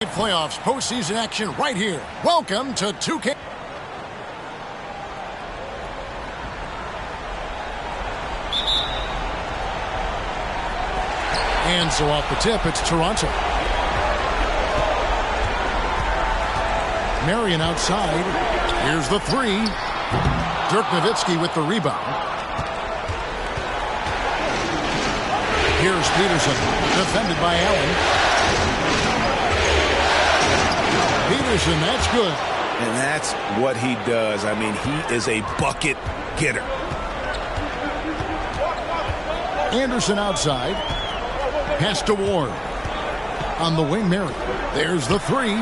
Playoffs postseason action right here. Welcome to 2K. And so off the tip, it's Toronto. Marion outside. Here's the three. Dirk Nowitzki with the rebound. Here's Peterson, defended by Allen. Peterson, that's good. And that's what he does. I mean, he is a bucket getter. Anderson outside. Pass to Ward. On the wing, Marion. There's the three.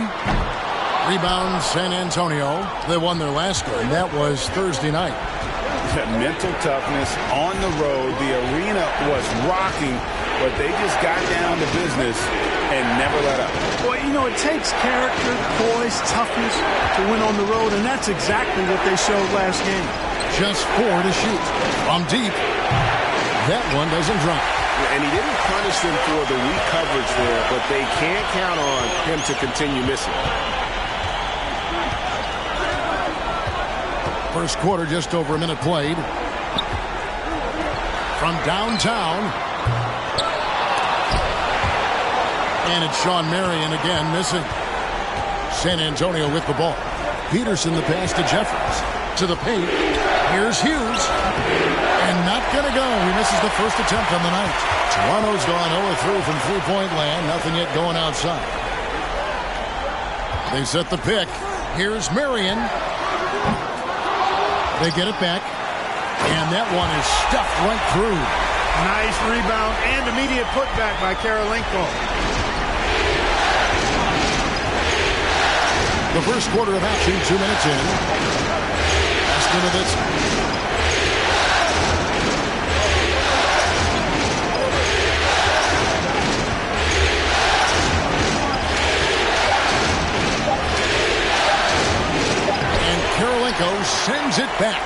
Rebound, San Antonio. They won their last game. That was Thursday night. Mental toughness on the road. The arena was rocking, but they just got down to business and never let up. Well, you know, it takes character, poise, toughness to win on the road, and that's exactly what they showed last game. Just 4 to shoot. From deep. That one doesn't drop. And he didn't punish them for the weak coverage there, but they can't count on him to continue missing. First quarter, just over a minute played. From downtown. And it's Sean Marion again missing. San Antonio with the ball. Peterson the pass to Jeffries. To the paint. Here's Hughes. And not going to go. He misses the first attempt on the night. Toronto's gone 0-3 from three-point land. Nothing yet going outside. They set the pick. Here's Marion. They get it back. And that one is stuffed right through. Nice rebound and immediate putback by Karolinko. The first quarter of action, 2 minutes in. Nowitzki. And Karolinko sends it back.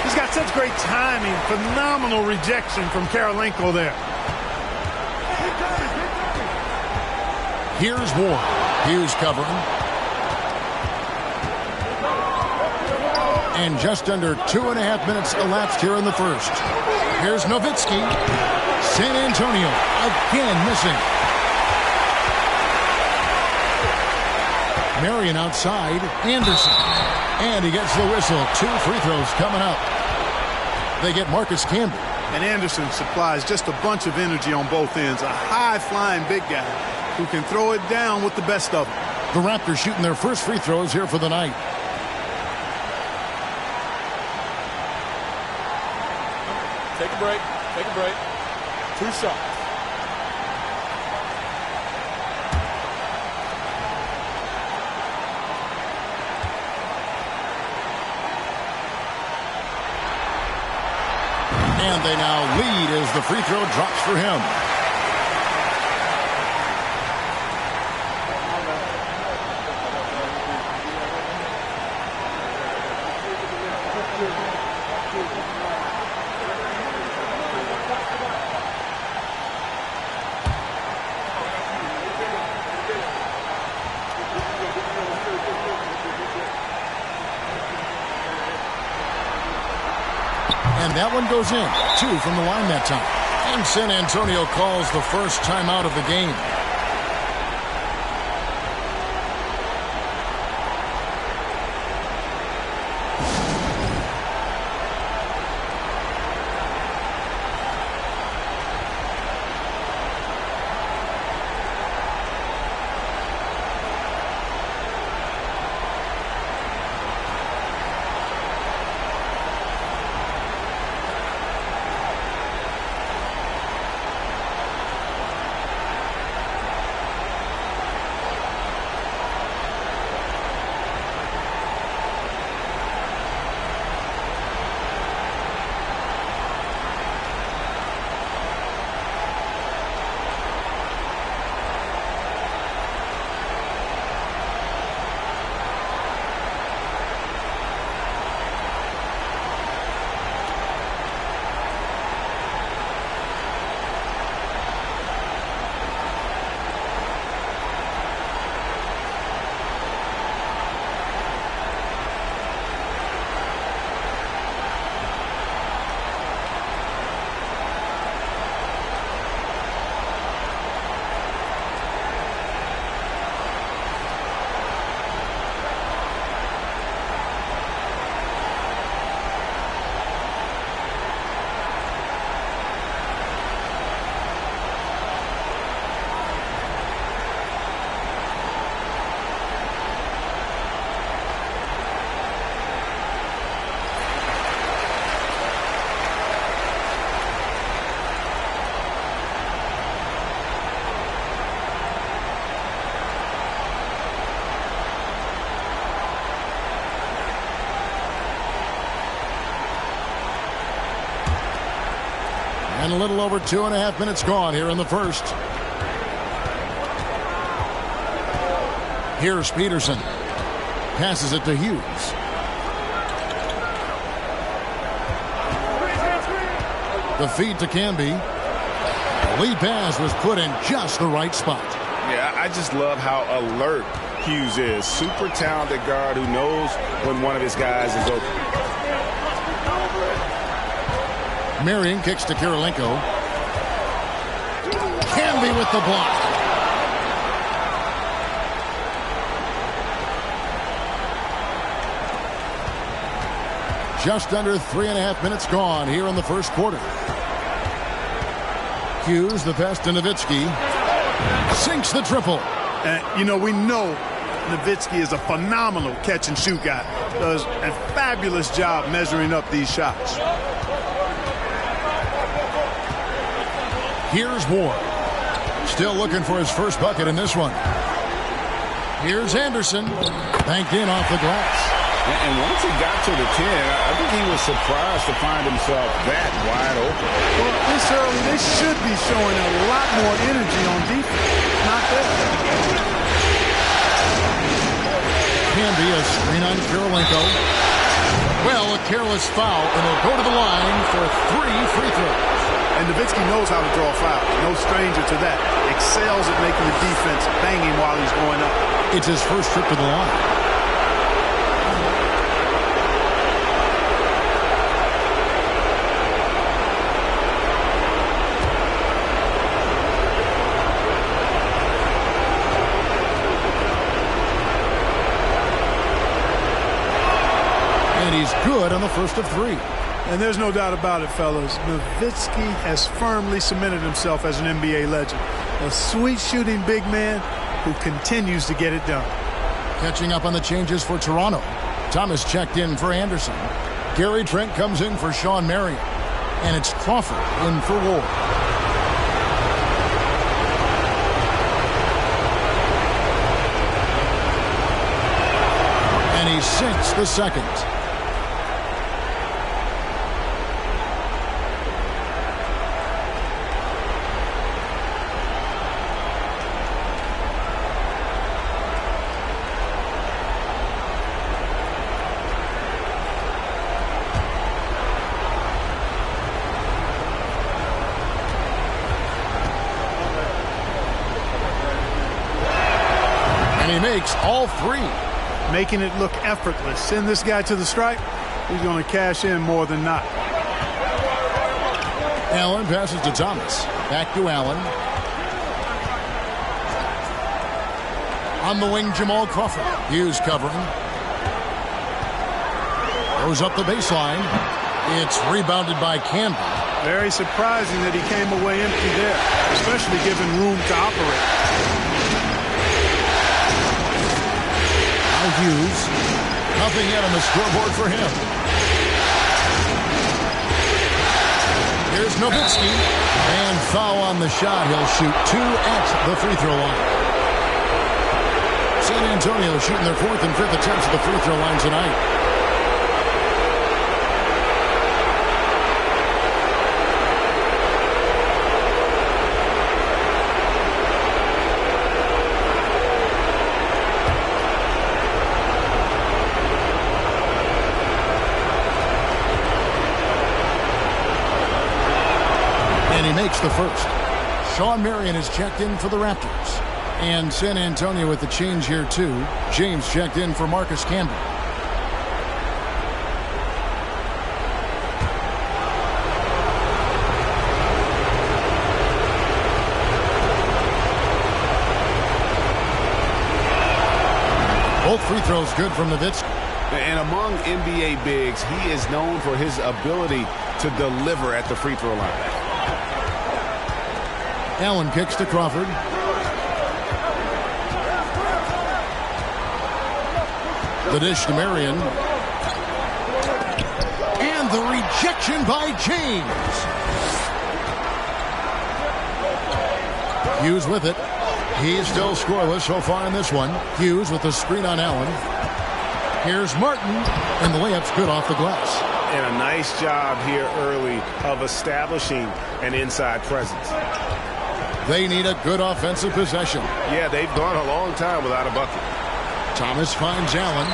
He's got such great timing. Phenomenal rejection from Karolinko there. Here's Ward. Hughes covering. And just under 2.5 minutes elapsed here in the first. Here's Nowitzki. San Antonio again missing. Marion outside. Anderson. And he gets the whistle. 2 free throws coming up. They get Marcus Camby. And Anderson supplies just a bunch of energy on both ends. A high-flying big guy who can throw it down with the best of them. The Raptors shooting their first free throws here for the night. Take a break. Take a break. 2 shots. And they now lead as the free throw drops for him. And that one goes in. 2 from the line that time. And San Antonio calls the first timeout of the game. And a little over 2.5 minutes gone here in the first. Here's Peterson. Passes it to Hughes. The feed to Canby. The lead pass was put in just the right spot. Yeah, I just love how alert Hughes is. Super talented guard who knows when one of his guys is open. Marion kicks to Kirilenko. Canby with the block. Just under 3.5 minutes gone here in the first quarter. Hughes, the pass to Nowitzki. Sinks the triple. And, you know, we know Nowitzki is a phenomenal catch-and-shoot guy. Does a fabulous job measuring up these shots. Here's Ward. Still looking for his first bucket in this one. Here's Anderson. Banked in off the glass. And once he got to the 10, I think he was surprised to find himself that wide open. Well, this early, they should be showing a lot more energy on defense. Not there. Canby, a screen on Kirilenko. Well, a careless foul, and he'll go to the line for 3 free throws. And Nowitzki knows how to draw fouls. No stranger to that. Excels at making the defense banging while he's going up. It's his first trip to the line. And he's good on the first of 3. And there's no doubt about it, fellas. Nowitzki has firmly cemented himself as an NBA legend. A sweet shooting big man who continues to get it done. Catching up on the changes for Toronto. Thomas checked in for Anderson. Gary Trent comes in for Shawn Marion. And it's Crawford in for Ward. And he sinks the second. He makes all 3. Making it look effortless. Send this guy to the stripe. He's going to cash in more than not. Allen passes to Thomas. Back to Allen. On the wing, Jamal Crawford. Hughes covering. Goes up the baseline. It's rebounded by Canby. Very surprising that he came away empty there, especially given room to operate. Hughes. Nothing yet on the scoreboard for him. Here's Nowitzki. And foul on the shot. He'll shoot 2 at the free throw line. San Antonio shooting their 4th and 5th attempts at the free throw line tonight. Makes the first. Shawn Marion is checked in for the Raptors. And San Antonio with the change here too. James checked in for Marcus Camby. Both free throws good from Nowitzki. And among NBA bigs, he is known for his ability to deliver at the free throw line. Allen kicks to Crawford. The dish to Marion. And the rejection by James. Hughes with it. He's still scoreless so far in this one. Hughes with the screen on Allen. Here's Martin. And the layup's good off the glass. And a nice job here early of establishing an inside presence. They need a good offensive possession. Yeah, they've gone a long time without a bucket. Thomas finds Allen.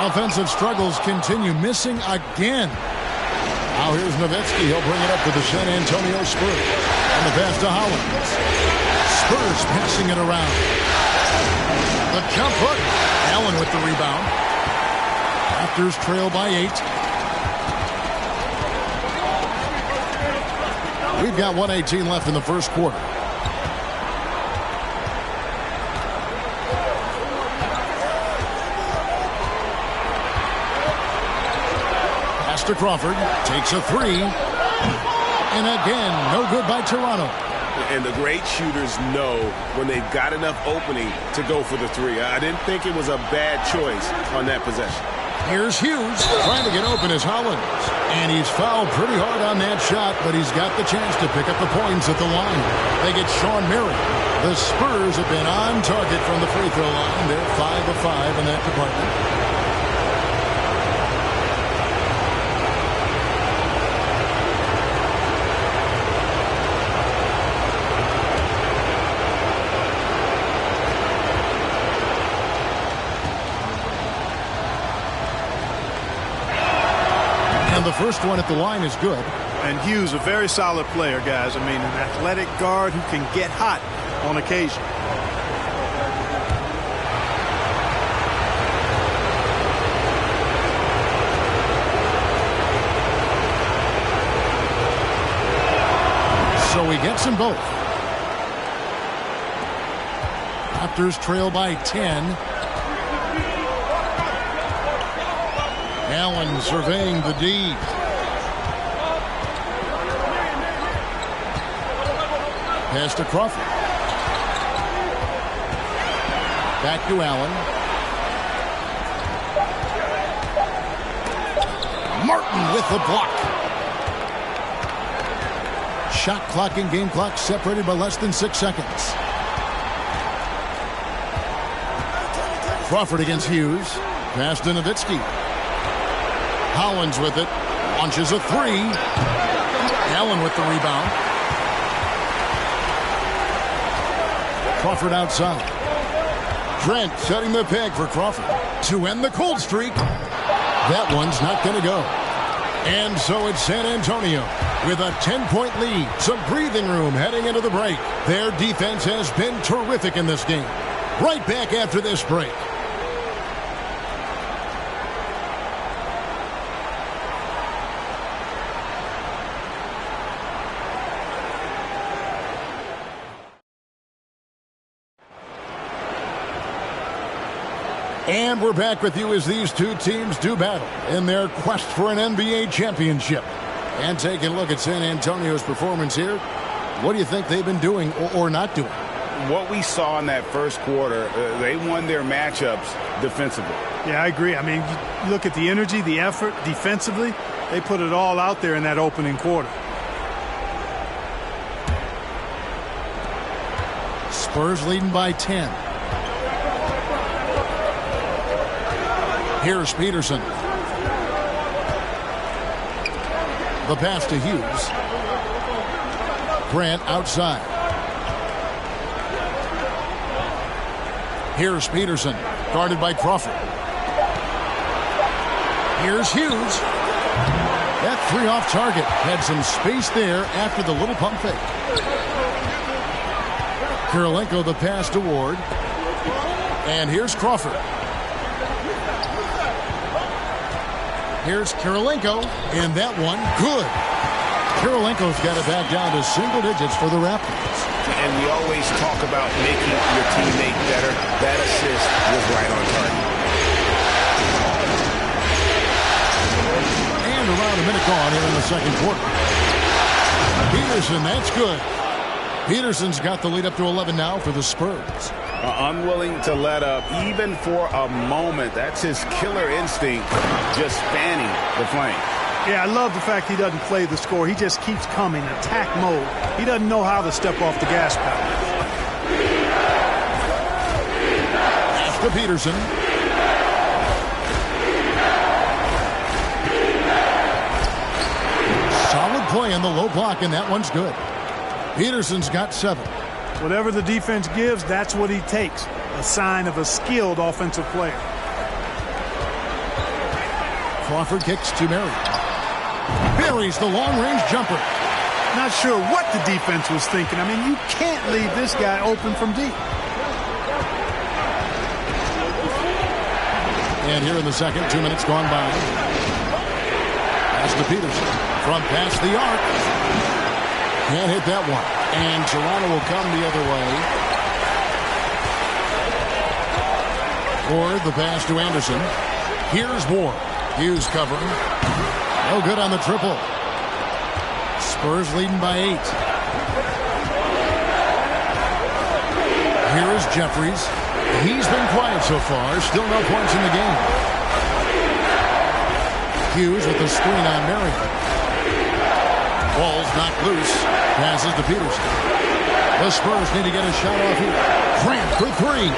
Offensive struggles continue, missing again. Now here's Nowitzki. He'll bring it up to the San Antonio Spurs. And the pass to Hollins. Spurs passing it around. The jump hook. Allen with the rebound. Raptors trail by 8. We've got 1:18 left in the first quarter. Pass to Crawford. Takes a 3. And again, no good by Toronto. And the great shooters know when they've got enough opening to go for the 3. I didn't think it was a bad choice on that possession. Here's Hughes trying to get open as Hollins. And he's fouled pretty hard on that shot, but he's got the chance to pick up the points at the line. They get Sean Murray. The Spurs have been on target from the free throw line. They're 5 of 5 in that department. The first one at the line is good. And Hughes, a very solid player, guys. I mean, an athletic guard who can get hot on occasion. So he gets them both. Raptors trail by 10. Allen surveying the D. Pass to Crawford. Back to Allen. Martin with the block. Shot clock and game clock separated by less than 6 seconds. Crawford against Hughes. Pass to Nowitzki. Hollins with it. Launches a 3. Allen with the rebound. Crawford outside. Trent setting the peg for Crawford to end the cold streak. That one's not going to go. And so it's San Antonio with a 10-point lead. Some breathing room heading into the break. Their defense has been terrific in this game. Right back after this break. And we're back with you as these two teams do battle in their quest for an NBA championship. And taking a look at San Antonio's performance here, what do you think they've been doing or not doing? What we saw in that first quarter, they won their matchups defensively. Yeah, I agree. I mean, you look at the energy, the effort defensively, they put it all out there in that opening quarter. Spurs leading by 10. Here's Peterson. The pass to Hughes. Grant outside. Here's Peterson, guarded by Crawford. Here's Hughes. That 3 off target. Had some space there after the little pump fake. Kirilenko the pass to Ward. And here's Crawford. Here's Kirilenko, and that one, good. Kirilenko's got it back down to single digits for the Raptors. And we always talk about making your teammate better. That assist was right on target. And around a minute gone here in the second quarter. Peterson, that's good. Peterson's got the lead up to 11 now for the Spurs. Unwilling to let up even for a moment. That's his killer instinct, just fanning the flame. Yeah, I love the fact he doesn't play the score. He just keeps coming, attack mode. He doesn't know how to step off the gas pedal. Pass to Peterson. play in the low block, and that one's good. Peterson's got 7. Whatever the defense gives, that's what he takes. A sign of a skilled offensive player. Crawford kicks to Marion. Buries the long-range jumper. Not sure what the defense was thinking. I mean, you can't leave this guy open from deep. And here in the second, 2 minutes gone by. Pass to Peterson. From past the arc. Can't hit that one. And Toronto will come the other way. Or the pass to Anderson. Here's Ward. Hughes covering. No good on the triple. Spurs leading by 8. Here is Jeffries. He's been quiet so far. Still no points in the game. Hughes with the screen on Marion. Ball's knocked loose. Passes to Peterson. The Spurs need to get a shot off here. Grant for 3.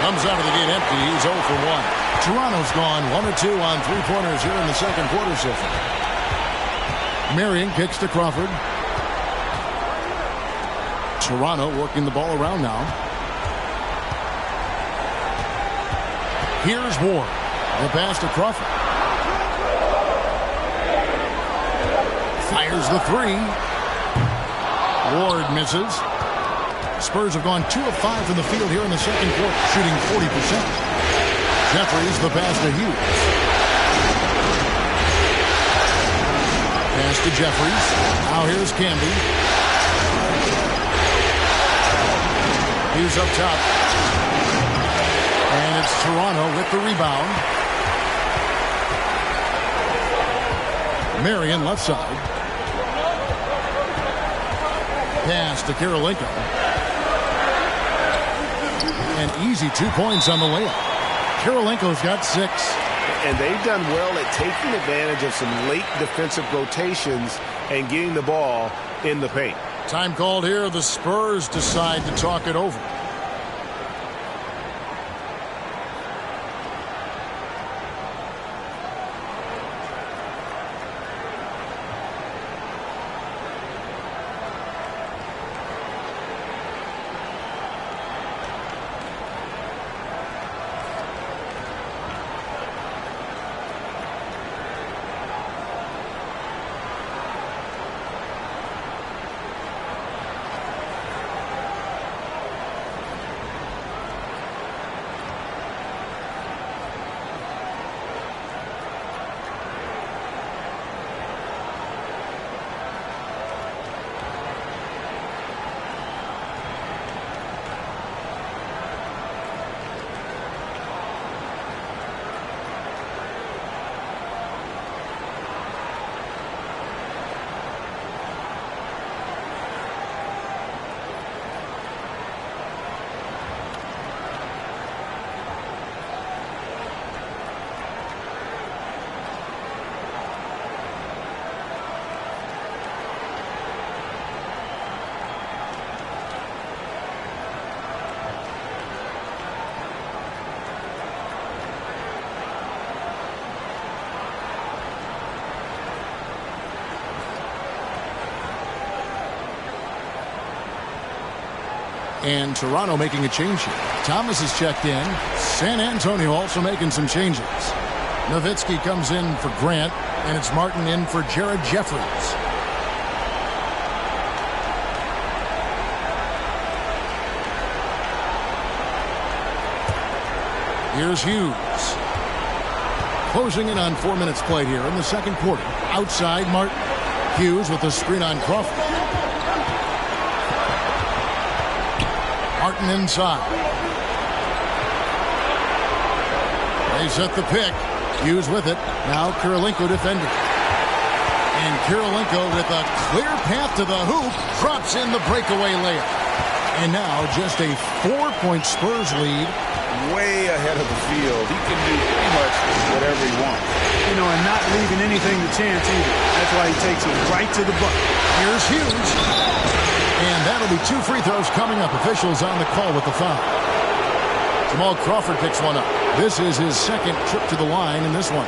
Comes out of the gate empty. He's 0 for 1. Toronto's gone 1 or 2 on 3-pointers here in the second quarter so far. Marion kicks to Crawford. Toronto working the ball around now. Here's Ward. The pass to Crawford. Fires the 3. Ward misses. Spurs have gone 2 of 5 from the field here in the second quarter, shooting 40%. Jeffries the pass to Hughes. Pass to Jeffries. Now here's Camby. Hughes up top. And it's Toronto with the rebound. Marion left side. Pass to Karolinko. An easy 2 points on the layup. Karolinko's got 6. And they've done well at taking advantage of some late defensive rotations and getting the ball in the paint. Time called here. The Spurs decide to talk it over. And Toronto making a change here. Thomas has checked in. San Antonio also making some changes. Nowitzki comes in for Grant, and it's Martin in for Jared Jeffries. Here's Hughes. Closing in on 4 minutes played here in the second quarter. Outside Martin. Hughes with the screen on Crawford. Martin inside. They set the pick. Hughes with it. Now Karolinko defending. And Karolinko with a clear path to the hoop. Drops in the breakaway layup. And now just a 4-point Spurs lead. Way ahead of the field. He can do pretty much whatever he wants. You know, and not leaving anything to chance either. That's why he takes it right to the bucket. Here's Hughes. And that'll be 2 free throws coming up. Officials on the call with the foul. Jamal Crawford picks one up. This is his second trip to the line in this one.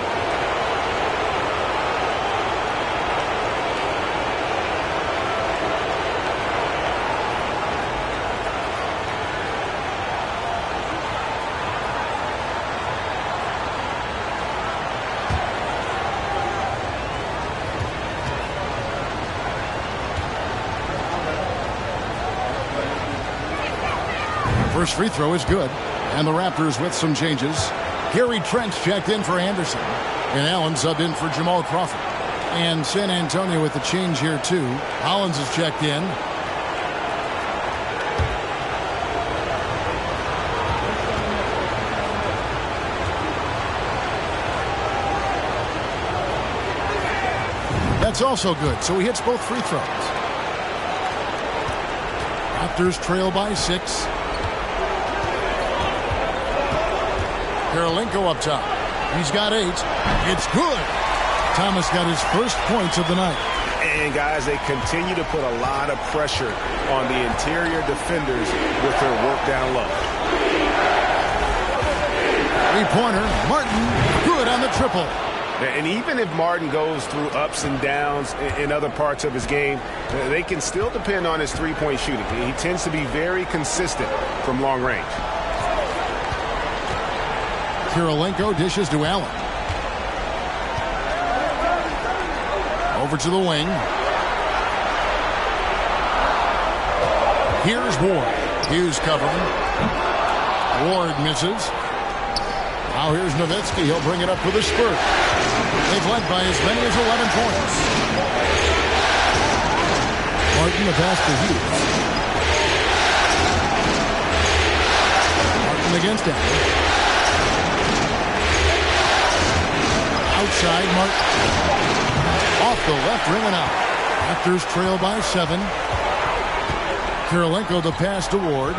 First free throw is good. And the Raptors with some changes. Gary Trent checked in for Anderson. And Allen subbed in for Jamal Crawford. And San Antonio with the change here, too. Hollins is checked in. That's also good, so he hits both free throws. Raptors trail by 6. Kirilenko up top. He's got 8. It's good. Thomas got his first points of the night. And, guys, they continue to put a lot of pressure on the interior defenders with their work down low. Three-pointer. Martin, good on the triple. And even if Martin goes through ups and downs in other parts of his game, they can still depend on his three-point shooting. He tends to be very consistent from long range. Kirilenko dishes to Allen. Over to the wing. Here's Ward. Hughes covering. Ward misses. Now here's Nowitzki. He'll bring it up for the spurt. They've led by as many as 11 points. Martin, the pass to Hughes. Martin against Allen. Outside, Martin. Off the left rim and out. Raptors trail by 7. Kirilenko the pass to Ward.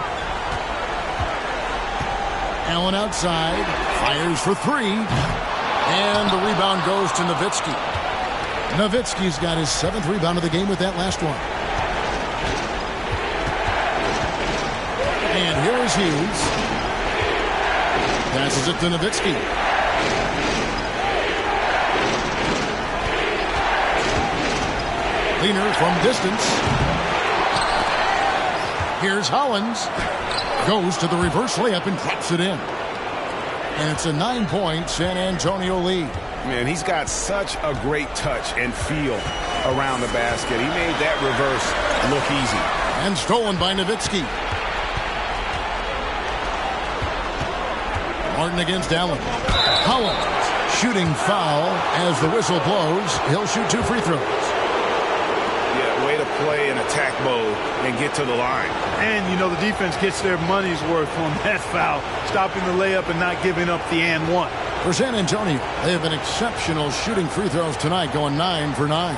Allen outside. Fires for 3. And the rebound goes to Nowitzki. Nowitzki's got his 7th rebound of the game with that last one. And here is Hughes. Passes it to Nowitzki. Leaner from distance. Here's Hollins. Goes to the reverse layup and drops it in. And it's a 9-point San Antonio lead. Man, he's got such a great touch and feel around the basket. He made that reverse look easy. And stolen by Nowitzki. Martin against Allen. Hollins shooting foul as the whistle blows. He'll shoot 2 free throws. Yeah, way to play in attack mode and get to the line. And, you know, the defense gets their money's worth on that foul, stopping the layup and not giving up the and one. For San Antonio, they have been exceptional shooting free throws tonight, going 9 for 9.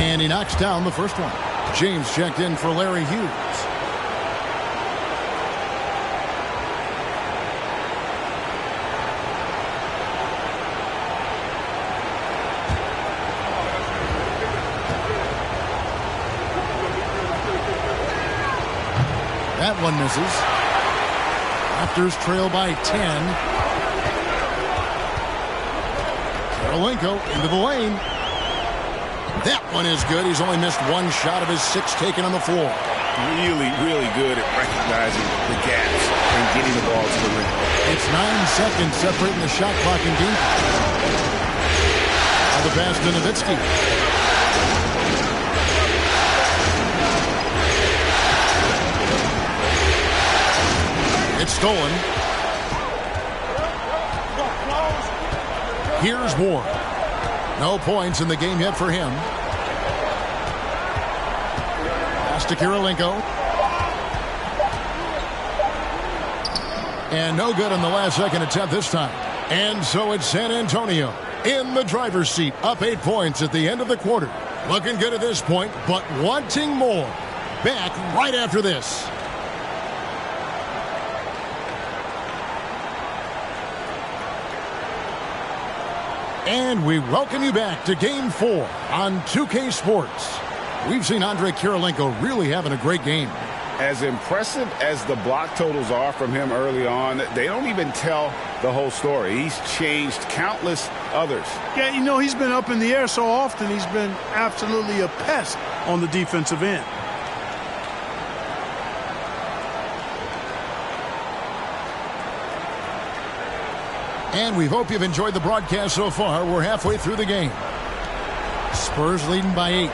And he knocks down the first one. James checked in for Larry Hughes. That one misses. Raptors trail by 10. Kirilenko into the lane. That one is good. He's only missed 1 shot of his 6 taken on the floor. Really, really good at recognizing the gaps and getting the ball to the rim. It's 9 seconds separating the shot clock and game. Now the pass to Nowitzki. It's stolen. Here's Ward. No points in the game yet for him. Pass to Kirilenko. And no good on the last second attempt this time. And so it's San Antonio in the driver's seat, up 8 points at the end of the quarter. Looking good at this point, but wanting more. Back right after this. And we welcome you back to Game 4 on 2K Sports. We've seen Andrei Kirilenko really having a great game. As impressive as the block totals are from him early on, they don't even tell the whole story. He's changed countless others. Yeah, you know, he's been up in the air so often, he's been absolutely a pest on the defensive end. And we hope you've enjoyed the broadcast so far. We're halfway through the game. Spurs leading by 8.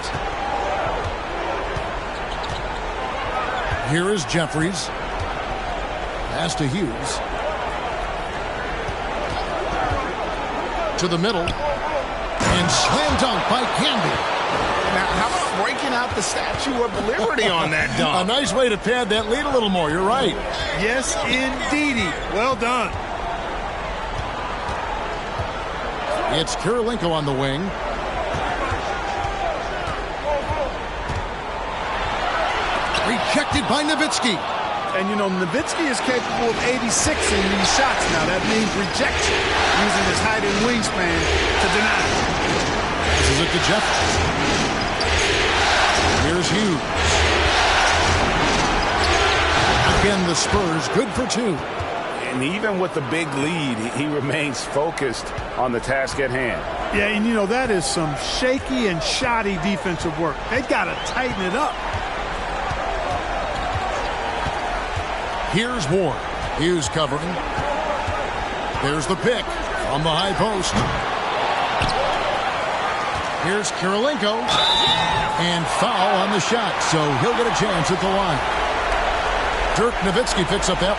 Here is Jeffries. Pass to Hughes. To the middle. And slam dunk by Camby. Now, how about breaking out the Statue of Liberty on that dunk? A nice way to pad that lead a little more. You're right. Yes, indeedy. Well done. It's Kirilenko on the wing. Rejected by Nowitzki. And, you know, Nowitzki is capable of 86 in these shots now. That means rejection, using his height and wingspan to deny. This is it to Jeffries. Here's Hughes. Again, the Spurs good for 2. And even with the big lead, he remains focused on the task at hand. Yeah, and, you know, that is some shaky and shoddy defensive work. They got to tighten it up. Here's Ward. Hughes covering. There's the pick on the high post. Here's Kirilenko. And foul on the shot, so he'll get a chance at the line. Dirk Nowitzki picks up that.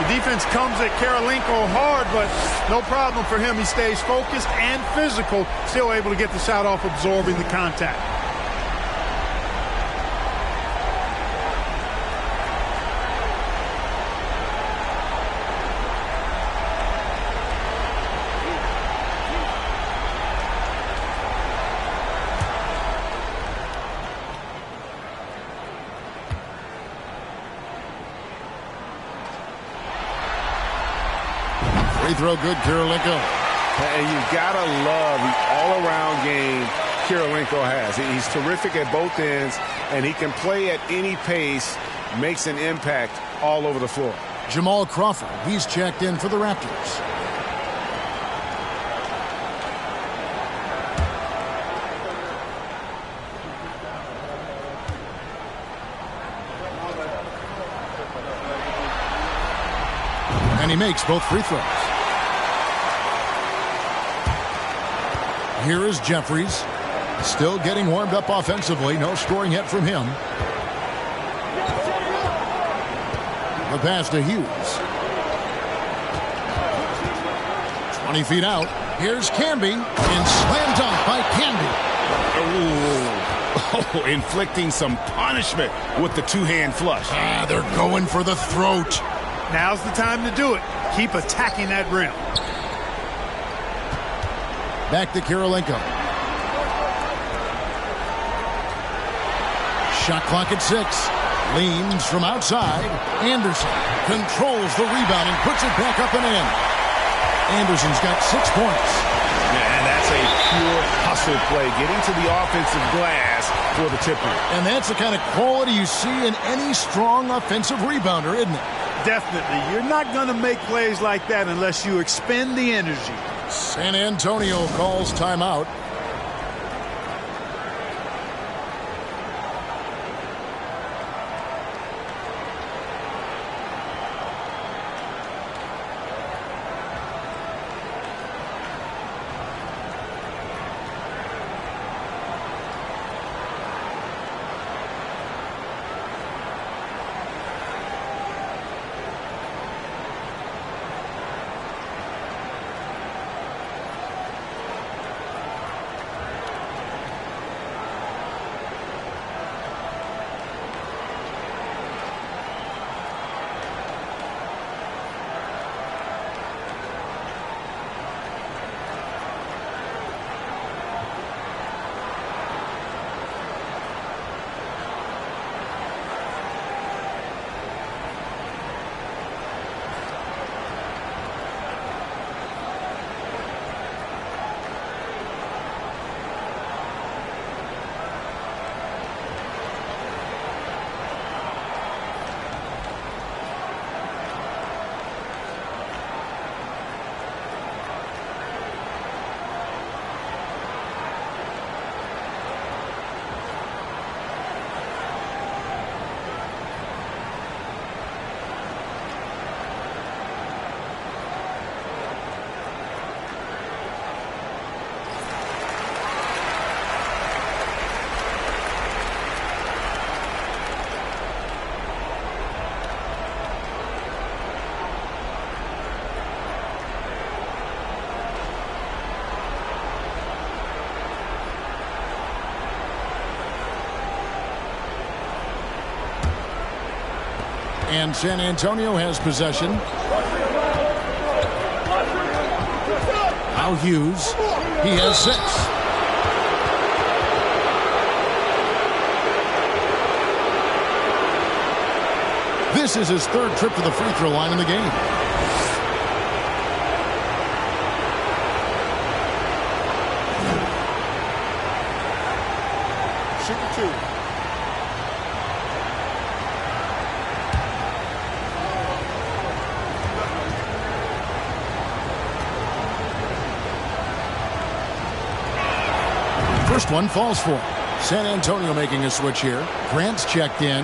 The defense comes at Kirilenko hard, but no problem for him. He stays focused and physical, still able to get the shot off, absorbing the contact. Free throw good, Kirilenko. And you've got to love the all-around game Kirilenko has. He's terrific at both ends, and he can play at any pace, makes an impact all over the floor. Jamal Crawford, he's checked in for the Raptors. And he makes both free throws. Here is Jeffries. Still getting warmed up offensively. No scoring yet from him. The pass to Hughes. 20 feet out. Here's Camby. And slam dunk by Camby. Oh, inflicting some punishment with the two-hand flush. They're going for the throat. Now's the time to do it. Keep attacking that rim. Back to Kirilenko. Shot clock at 6. Leans from outside. Anderson controls the rebound and puts it back up and in. Anderson's got 6 points. And that's a pure hustle play, getting to the offensive glass for the tip-in. And that's the kind of quality you see in any strong offensive rebounder, isn't it? Definitely. You're not going to make plays like that unless you expend the energy. San Antonio calls timeout. And San Antonio has possession. Now Hughes. He has 6. This is his 3rd trip to the free throw line in the game. Shoot the 2. First one falls for him. San Antonio making a switch here. Grant's checked in.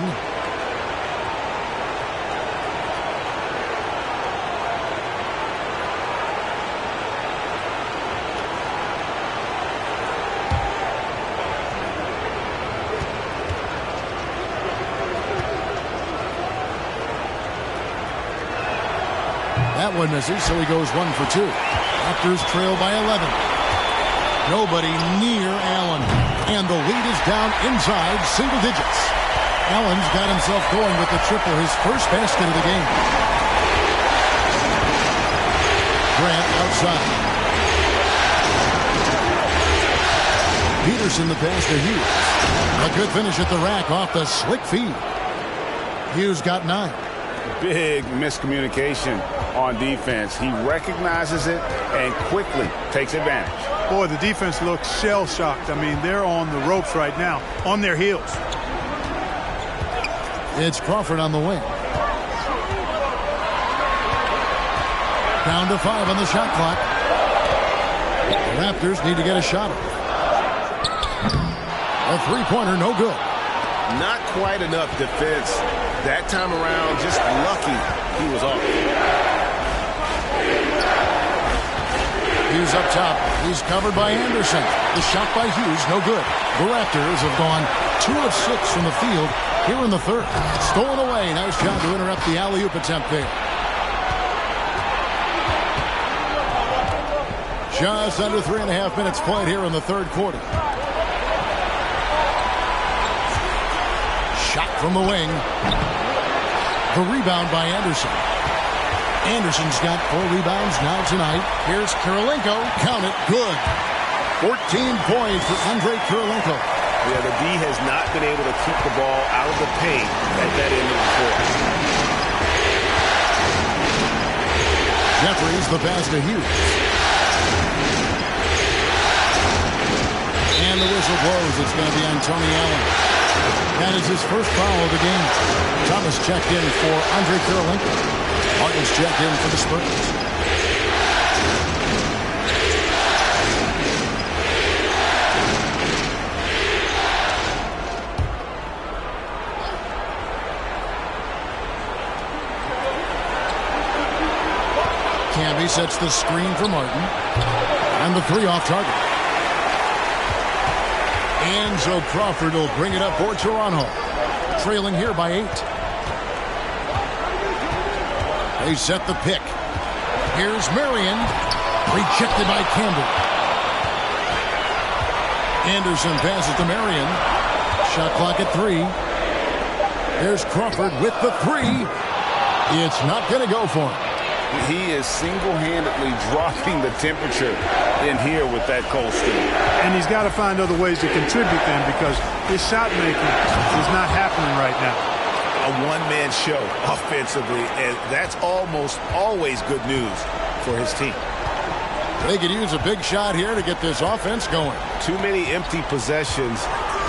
That one misses, so he goes 1 for 2. Raptors trail by 11. Nobody near Allen. And the lead is down inside single digits. Allen's got himself going with the triple, his first basket of the game. Grant outside. Peterson the pass to Hughes. A good finish at the rack off the slick feed. Hughes got 9. Big miscommunication on defense. He recognizes it and quickly takes advantage. Boy, the defense looks shell-shocked. I mean, they're on the ropes right now, on their heels. It's Crawford on the wing. Down to 5 on the shot clock. The Raptors need to get a shot. A three-pointer, no good. Not quite enough defense that time around. Just lucky he was off. Hughes up top. He's covered by Anderson. The shot by Hughes, no good. The Raptors have gone 2 of 6 from the field here in the 3rd. Stolen away. Nice job to interrupt the alley-oop attempt there. Just under 3.5 minutes played here in the 3rd quarter. Shot from the wing. The rebound by Anderson. Anderson's got 4 rebounds now tonight. Here's Kirilenko. Count it. Good. 14 points for Andre Kirilenko. Yeah, the D has not been able to keep the ball out of the paint at that end of the court. Jeffries the pass to Hughes. And the whistle blows. It's going to be on Tony Allen. That is his first foul of the game. Thomas checked in for Andre Kirilenko. Martin's checked in for the Spurs. Camby sets the screen for Martin. And the 3 off target. Enzo Crawford will bring it up for Toronto. Trailing here by 8. They set the pick. Here's Marion. Rejected by Campbell. Anderson passes to Marion. Shot clock at 3. There's Crawford with the 3. It's not going to go for him. He is single-handedly dropping the temperature in here with that cold steel. And he's got to find other ways to contribute then, because his shot making is not happening right now. A one-man show offensively, and that's almost always good news for his team. They could use a big shot here to get this offense going. Too many empty possessions.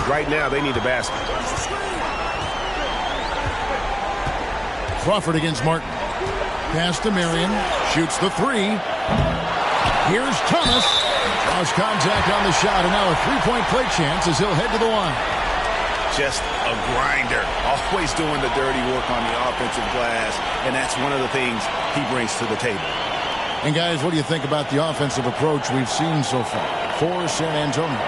Right now, they need a basket. Crawford against Martin. Pass to Marion. Shoots the 3. Here's Thomas. Lost contact on the shot, and now a three-point play chance as he'll head to the line. Just a grinder, always doing the dirty work on the offensive glass, and that's one of the things he brings to the table. And guys, what do you think about the offensive approach we've seen so far for San Antonio?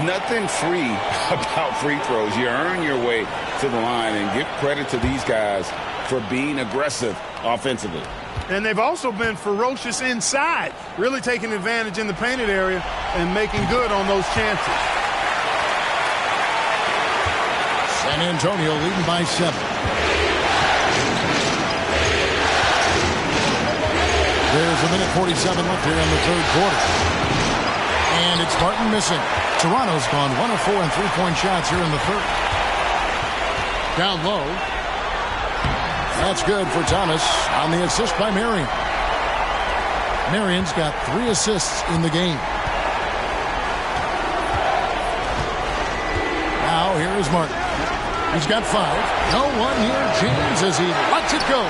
Nothing free about free throws. You earn your way to the line, and give credit to these guys for being aggressive offensively. And they've also been ferocious inside, really taking advantage in the painted area and making good on those chances. San Antonio leading by 7. There's a minute 47 left here in the third quarter. And it's Martin missing. Toronto's gone 1 of 4 in three-point shots here in the third. Down low. That's good for Thomas on the assist by Marion. Marion's got 3 assists in the game. Now here is Martin. He's got 5. No one here. James as he lets it go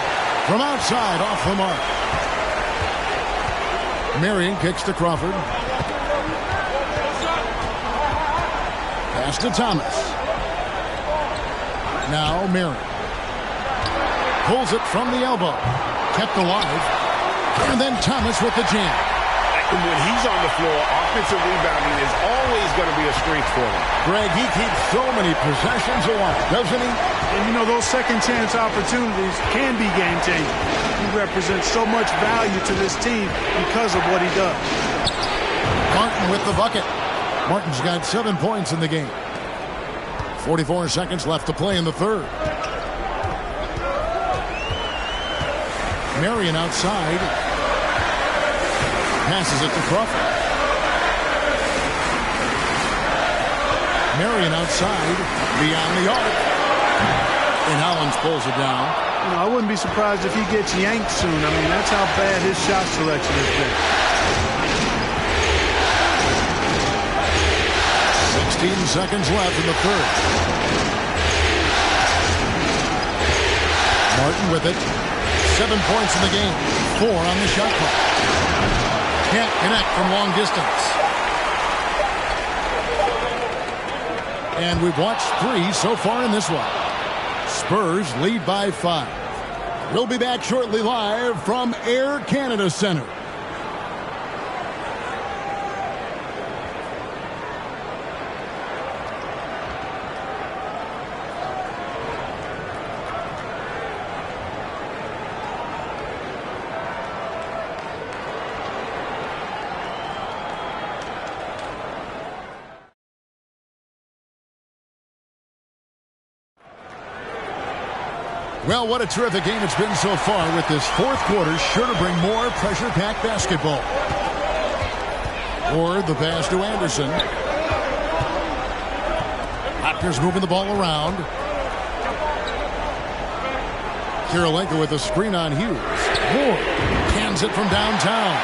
from outside off the mark. Marion kicks to Crawford. Pass to Thomas. Now Marion. Pulls it from the elbow. Kept alive. And then Thomas with the jam. When he's on the floor, offensive rebounding is always going to be a strength for him. Greg, he keeps so many possessions alive, doesn't he? And you know, those second chance opportunities can be game changing. He represents so much value to this team because of what he does. Martin with the bucket. Martin's got 7 points in the game. 44 seconds left to play in the third. Marion outside. Passes it to Crawford. Marion outside. Beyond the arc. And Hollins pulls it down. You know, I wouldn't be surprised if he gets yanked soon. I mean, that's how bad his shot selection has been. 16 seconds left in the third. Martin with it. 7 points in the game. 4 on the shot clock. Can't connect from long distance. And we've watched 3 so far in this one. Spurs lead by 5. We'll be back shortly live from Air Canada Center. Well, what a terrific game it's been so far, with this fourth quarter sure to bring more pressure-packed basketball. Or the pass to Anderson. Raptors moving the ball around. Kirilenko with a screen on Hughes. Ward hands it from downtown.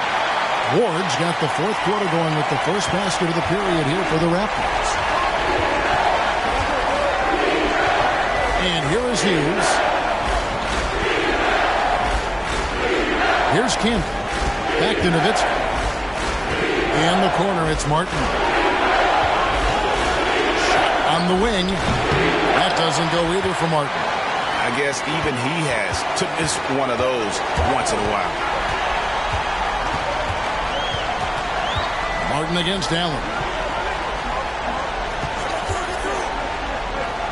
Ward's got the fourth quarter going with the first basket of the period here for the Raptors. And here is Hughes. Here's Campbell. Back to Nowitzki. In the corner, it's Martin. Shot on the wing. That doesn't go either for Martin. I guess even he has took this one of those once in a while. Martin against Allen.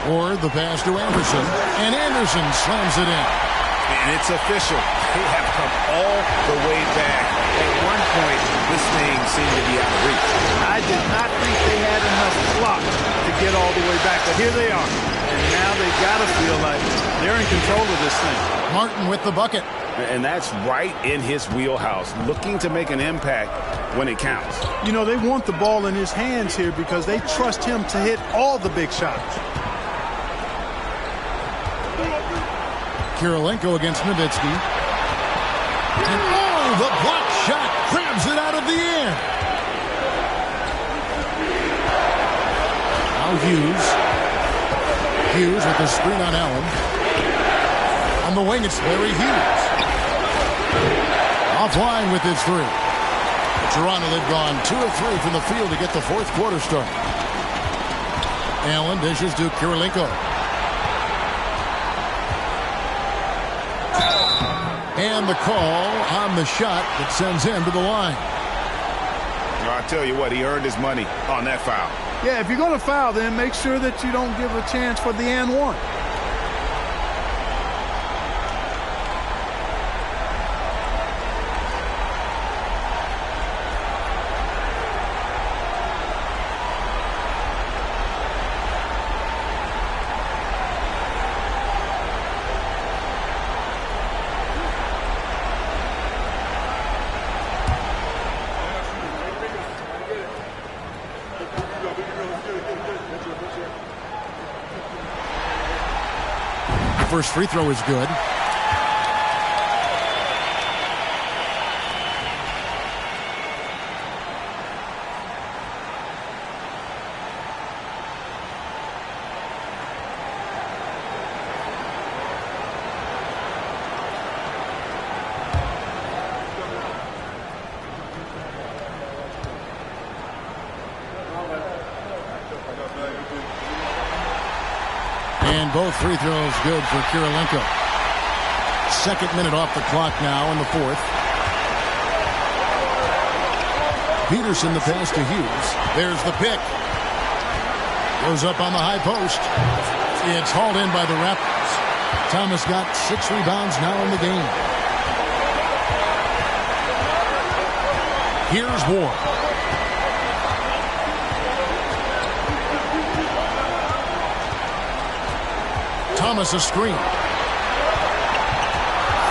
Or the pass to Anderson. And Anderson slams it in. And it's official. They have come all the way back. At one point, this thing seemed to be out of reach. I did not think they had enough clock to get all the way back, but here they are. And now they've got to feel like they're in control of this thing. Martin with the bucket. And that's right in his wheelhouse, looking to make an impact when it counts. You know, they want the ball in his hands here because they trust him to hit all the big shots. Kirilenko against Nowitzki. And oh, the block shot grabs it out of the air. Now Hughes. Hughes with the screen on Allen. On the wing, it's Larry Hughes. Offline with his 3. Toronto, they've gone 2 of 3 from the field to get the fourth quarter started. Allen dishes to Kirilenko. And the call on the shot that sends him to the line. I tell you what, he earned his money on that foul. Yeah, if you're going to foul, then make sure that you don't give a chance for the and one. first free throw is good. And both free throws good for Kirilenko. Second minute off the clock now in the fourth. Peterson the pass to Hughes. There's the pick. Goes up on the high post. It's hauled in by the Raptors. Thomas got 6 rebounds now in the game. Here's Ward. Thomas a screen.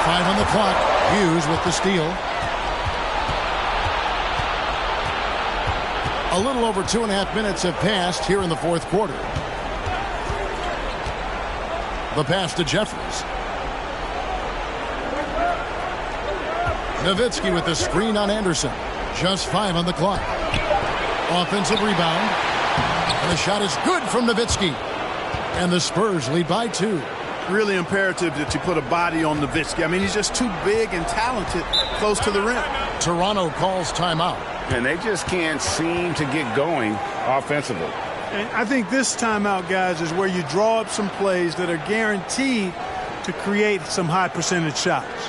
5 on the clock. Hughes with the steal. A little over 2.5 minutes have passed here in the fourth quarter. The pass to Jeffries. Nowitzki with the screen on Anderson. Just 5 on the clock. Offensive rebound. And the shot is good from Nowitzki. And the Spurs lead by 2. Really imperative that you put a body on Nowitzki. I mean, he's just too big and talented close to the rim. Toronto calls timeout. And they just can't seem to get going offensively. And I think this timeout, guys, is where you draw up some plays that are guaranteed to create some high percentage shots.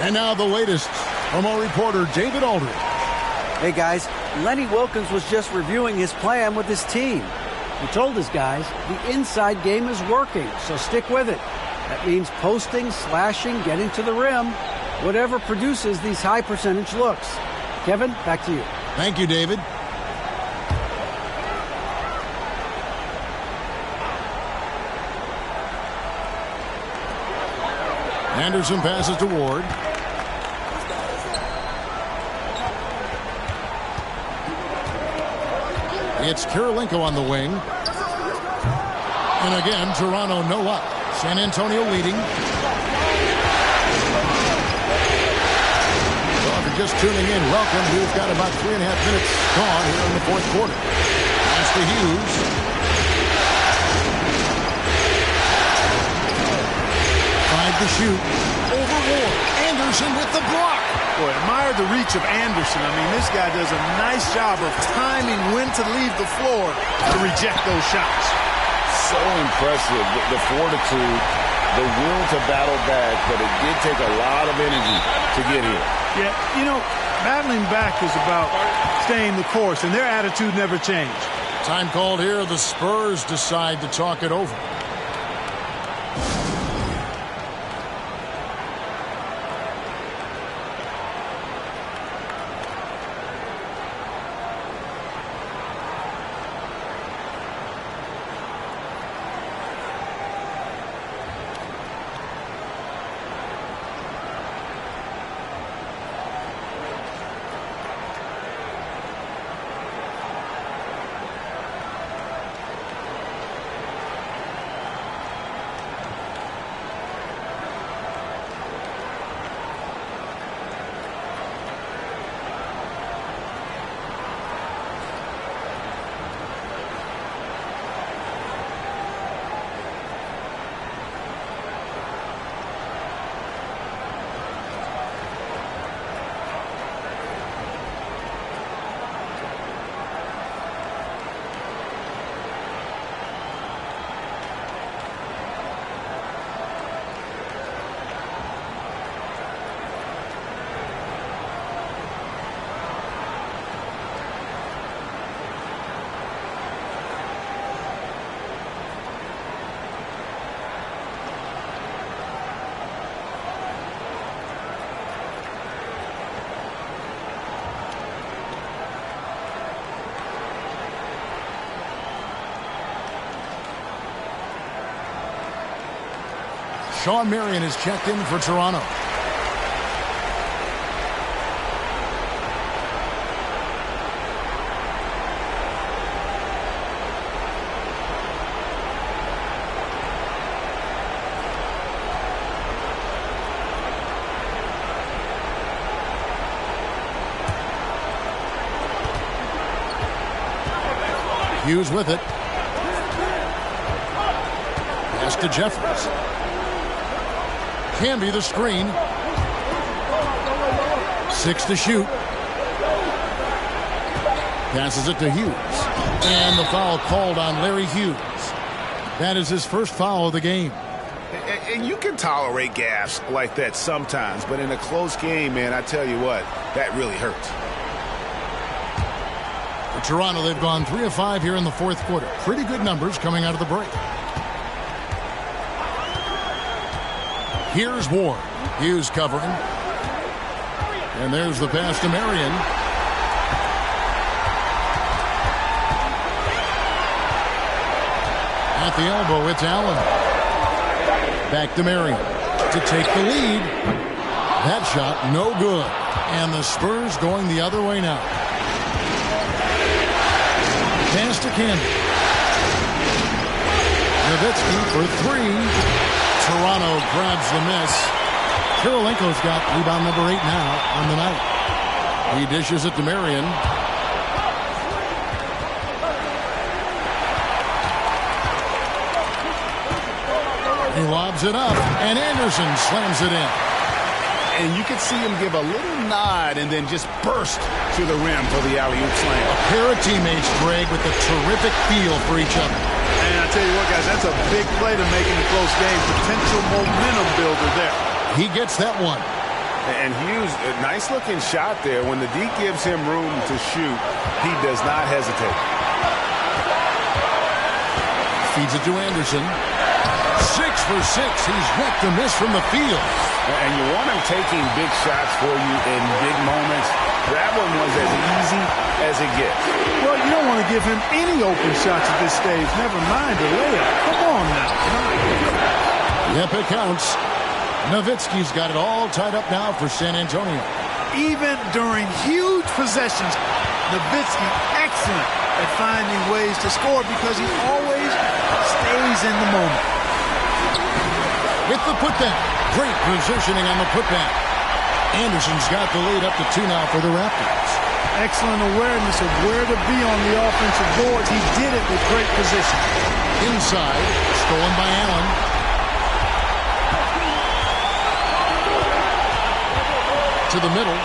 And now the latest from our reporter, David Aldridge. Hey, guys, Lenny Wilkens was just reviewing his plan with his team. He told his guys the inside game is working, so stick with it. That means posting, slashing, getting to the rim, whatever produces these high percentage looks. Kevin, back to you. Thank you, David. Anderson passes to Ward. It's Kirilenko on the wing. And again, Toronto no up. San Antonio leading. So if you're just tuning in, welcome. We've got about 3.5 minutes gone here in the fourth quarter. Pass to Hughes. 5 to shoot. Over Ward. Anderson with the block. Boy, admire the reach of Anderson. I mean, this guy does a nice job of timing when to leave the floor to reject those shots. So impressive, the fortitude, the will to battle back, but it did take a lot of energy to get here. Yeah, you know, battling back is about staying the course, and their attitude never changed. Time called here. The Spurs decide to talk it over. Shawn Marion is checked in for Toronto. Hughes with it. Pass to Jeffries. Camby the screen. 6 to shoot. Passes it to Hughes. And the foul called on Larry Hughes. That is his first foul of the game. And you can tolerate gaffes like that sometimes, but in a close game, man, I tell you what, that really hurts. For Toronto, they've gone 3 of 5 here in the fourth quarter. Pretty good numbers coming out of the break. Here's Ward. Hughes covering. And there's the pass to Marion. At the elbow, it's Allen. Back to Marion to take the lead. That shot, no good. And the Spurs going the other way now. Pass to Camby. Nowitzki for 3. Toronto grabs the miss. Kirilenko's got rebound number 8 now on the night. He dishes it to Marion. He lobs it up, and Anderson slams it in. And you could see him give a little nod and then just burst to the rim for the alley-oop slam. A pair of teammates, Greg, with a terrific feel for each other. And I tell you what, guys, that's a big play to make in a close game. Potential momentum builder there. He gets that one. And Hughes, a nice-looking shot there. When the D gives him room to shoot, he does not hesitate. Feeds it to Anderson. 6 for 6. He's yet to miss from the field. And you want him taking big shots for you in big moments. That one was as easy as it gets. Well, you don't want to give him any open shots at this stage. Never mind a layup. Come on now. Yep, it counts. Nowitzki's got it all tied up now for San Antonio. Even during huge possessions, Nowitzki excellent at finding ways to score because he always stays in the moment. With the putback. Great positioning on the putback. Anderson's got the lead up to 2 now for the Raptors. Excellent awareness of where to be on the offensive board. He did it with great position. Inside, stolen by Allen. To the middle.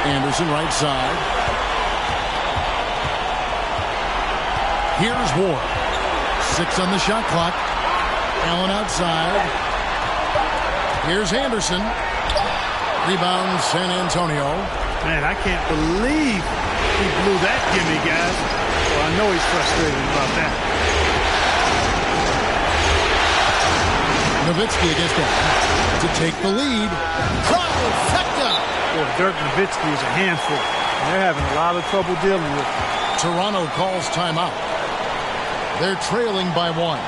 Anderson right side. Here's Ward. 6 on the shot clock. Allen outside. Here's Anderson. Rebound San Antonio. Man, I can't believe he blew that gimme, guys. Well, I know he's frustrated about that. Nowitzki against Allen to take the lead. Trifecta! Well, Dirk Nowitzki is a handful. They're having a lot of trouble dealing with him. Toronto calls timeout. They're trailing by 1.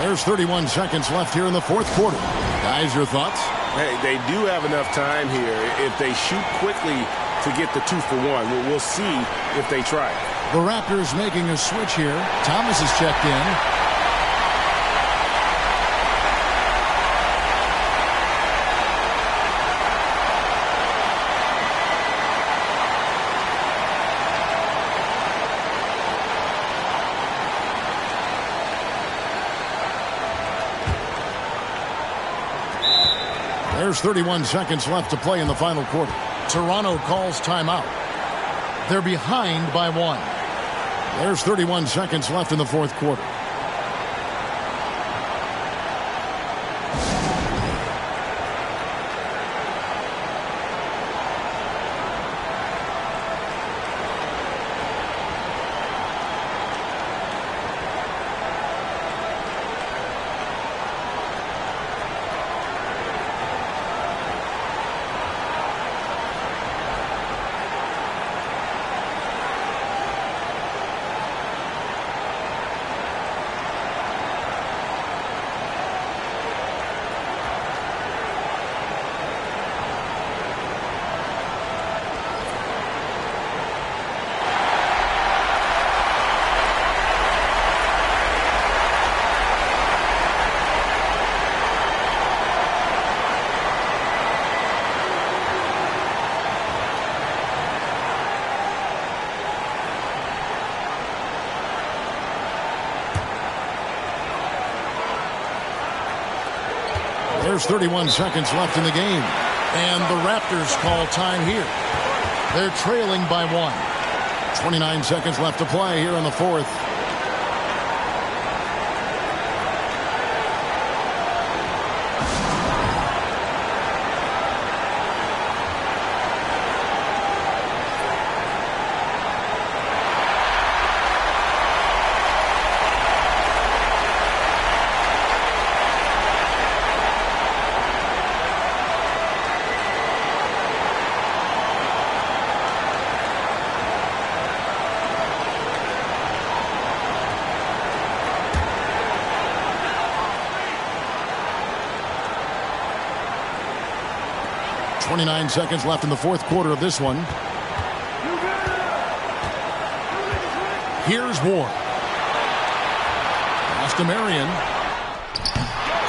There's 31 seconds left here in the fourth quarter. Guys, your thoughts? Hey, they do have enough time here. If they shoot quickly to get the 2 for 1, we'll see if they try. The Raptors making a switch here. Thomas is checked in. There's 31 seconds left to play in the final quarter. Toronto calls timeout. They're behind by 1. There's 31 seconds left in the fourth quarter. There's 31 seconds left in the game. And the Raptors call time here. They're trailing by 1. 29 seconds left to play here in the fourth. .29 seconds left in the fourth quarter of this one. Here's Ward. Pass to Marion.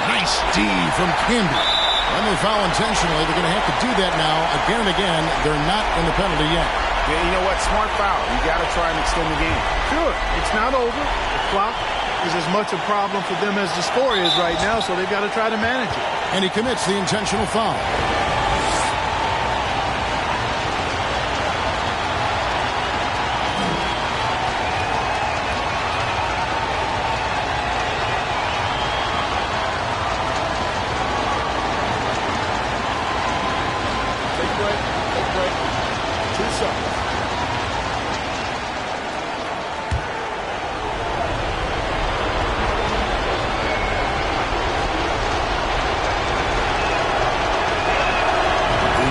Nice D from Camby. And they foul intentionally. They're going to have to do that now again and again. They're not in the penalty yet. Yeah, you know what? Smart foul. You got to try and extend the game. Sure. It's not over. The clock is as much a problem for them as the score is right now, so they've got to try to manage it. And he commits the intentional foul.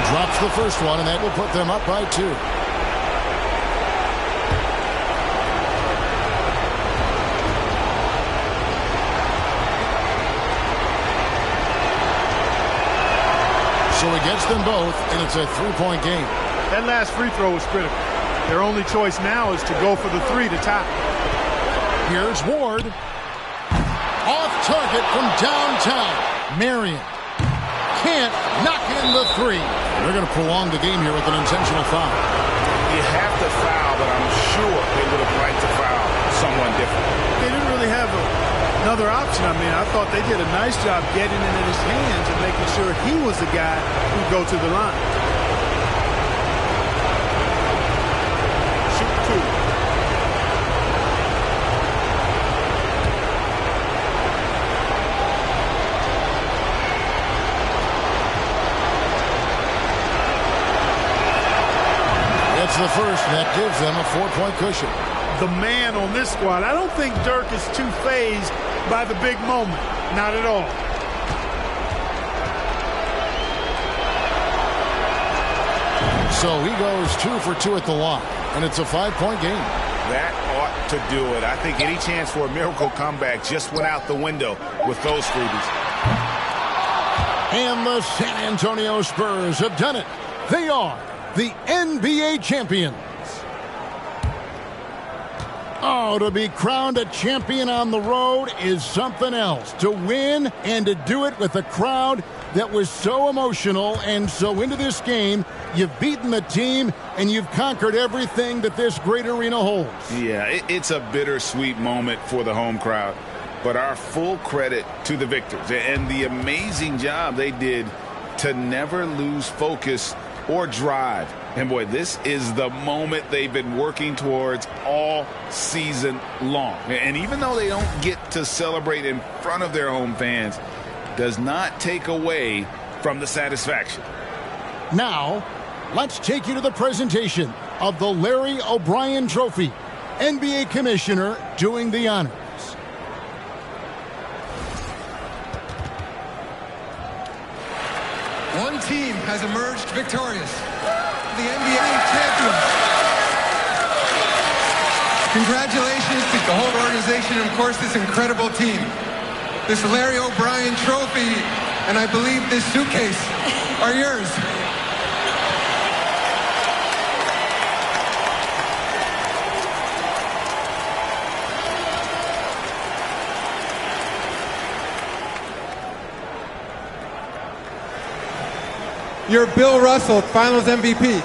Drops the first one, and that will put them up by 2. So he gets them both, and it's a 3-point game. That last free throw was critical. Their only choice now is to go for the 3 to tie. Here's Ward. Off target from downtown. Marion can't knock in the 3. They're going to prolong the game here with an intentional foul. You have to foul, but I'm sure they would have liked to foul someone different. They didn't really have another option. I mean, I thought they did a nice job getting it in his hands and making sure he was the guy who'd go to the line. Shoot 2. That's the first. That gives them a 4-point cushion. The man on this squad, I don't think Dirk is too fazed by the big moment. Not at all. So he goes 2 for 2 at the line, and it's a 5-point game. That ought to do it. I think any chance for a miracle comeback just went out the window with those freebies. And the San Antonio Spurs have done it. They are the NBA champions. Oh, to be crowned a champion on the road is something else. To win and to do it with a crowd that was so emotional and so into this game. You've beaten the team and you've conquered everything that this great arena holds. Yeah, it's a bittersweet moment for the home crowd. But our full credit to the victors and the amazing job they did to never lose focus or drive. And boy, this is the moment they've been working towards all season long. And even though they don't get to celebrate in front of their home fans, does not take away from the satisfaction. Now, let's take you to the presentation of the Larry O'Brien Trophy. NBA Commissioner doing the honors. One team has emerged victorious. The NBA champions. Congratulations to the whole organization and, of course, this incredible team. This Larry O'Brien Trophy, and I believe this suitcase are yours. You're Bill Russell, Finals MVP.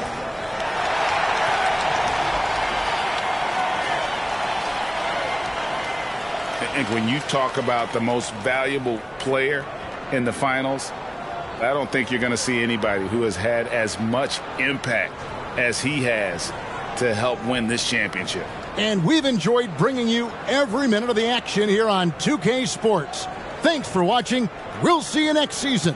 And when you talk about the most valuable player in the finals, I don't think you're going to see anybody who has had as much impact as he has to help win this championship. And we've enjoyed bringing you every minute of the action here on 2K Sports. Thanks for watching. We'll see you next season.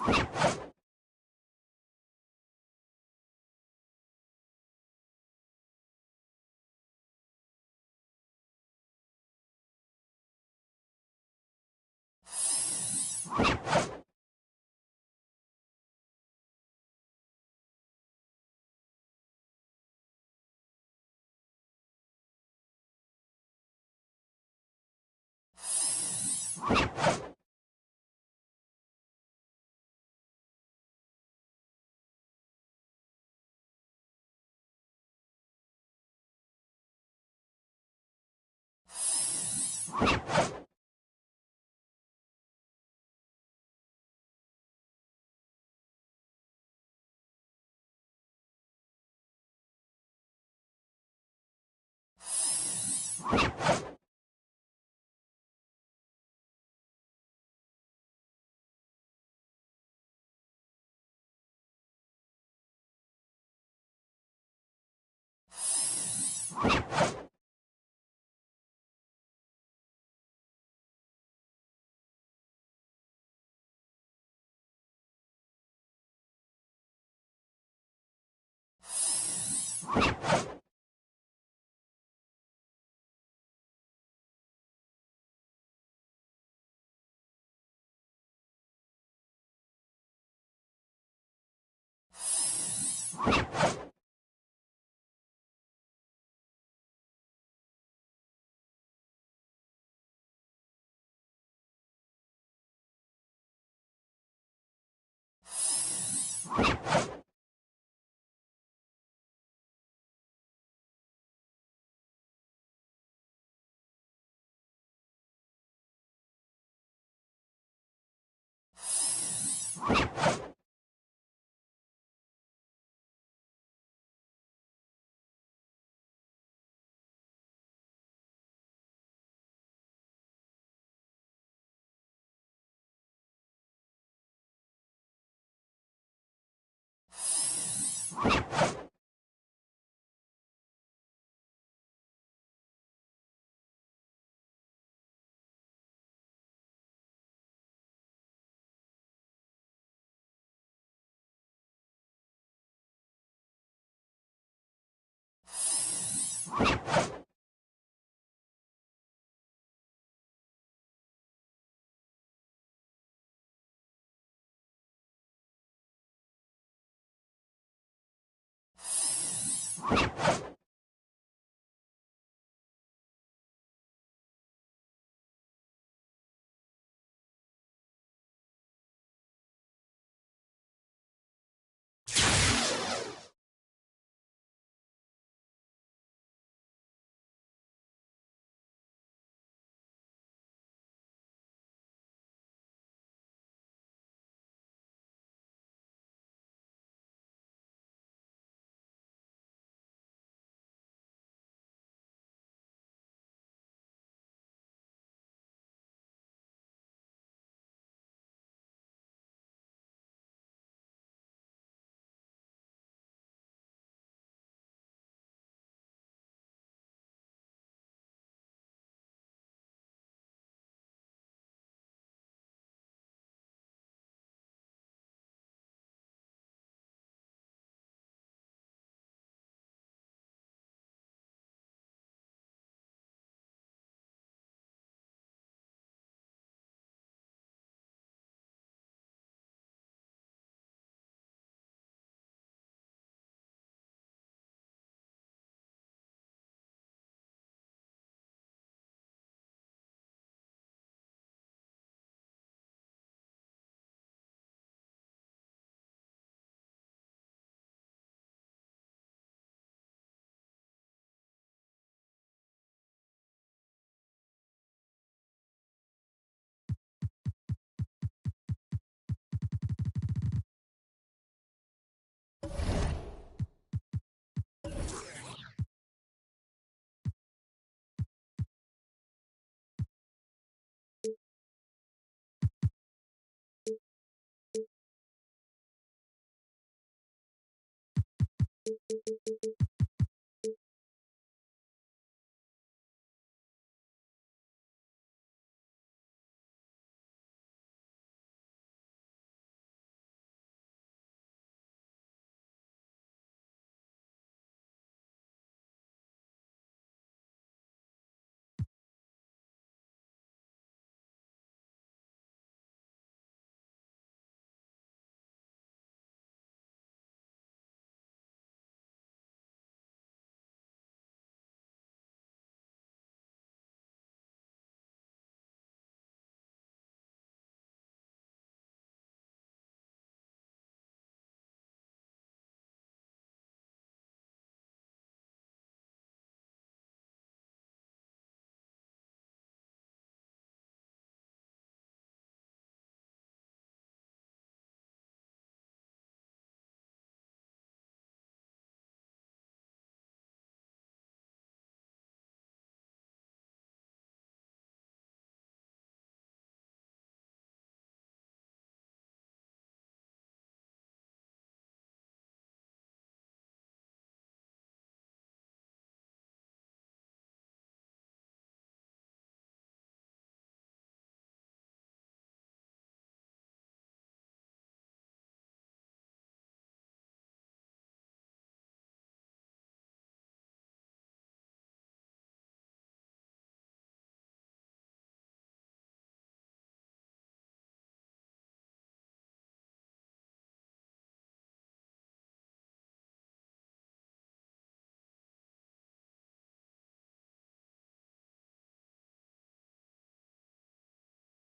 you